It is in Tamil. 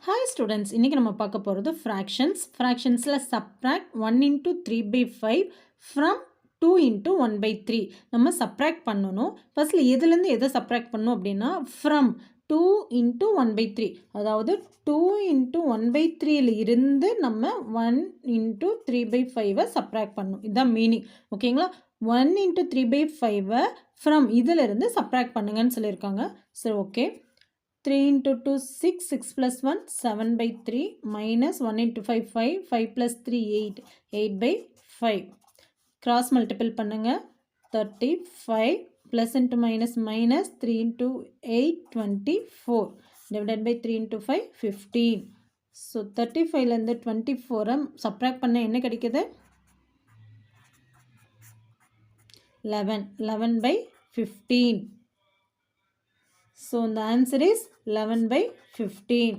ஹாய் ஸ்டூடெண்ட்ஸ், இன்றைக்கி நம்ம பார்க்க போகிறது ஃப்ராக்ஷன்ஸில் சப்ராக்ட் 1 into 3/5 ஃப்ரம் 2 into 1/3 நம்ம சப்ராக்ட் பண்ணணும். ஃபஸ்ட்டில் எதுலேருந்து எதை சப்ராக்ட் பண்ணணும் அப்படின்னா ஃப்ரம் 2 into 1/3, அதாவது 2 into 1/3 இருந்து நம்ம 1 into 3/5 சப்ராக்ட் பண்ணணும். இதுதான் மீனிங். ஓகேங்களா? 1 into 3/5 ஃப்ரம் இதிலிருந்து சப்ராக்ட் பண்ணுங்கன்னு சொல்லியிருக்காங்க. சரி, okay. 3 into 2 6, 6 plus 1 7/3 minus 1 into 5 5, 5 plus 3 8, 8/5. Cross multiple பண்ணுங்க. 35 plus into minus minus 3 into 8 24 divided by 3 into 5 15. So 35 இருந்து 24 subtract பண்ண என்ன கிடைக்குது? 11/15. So the answer is 11/15.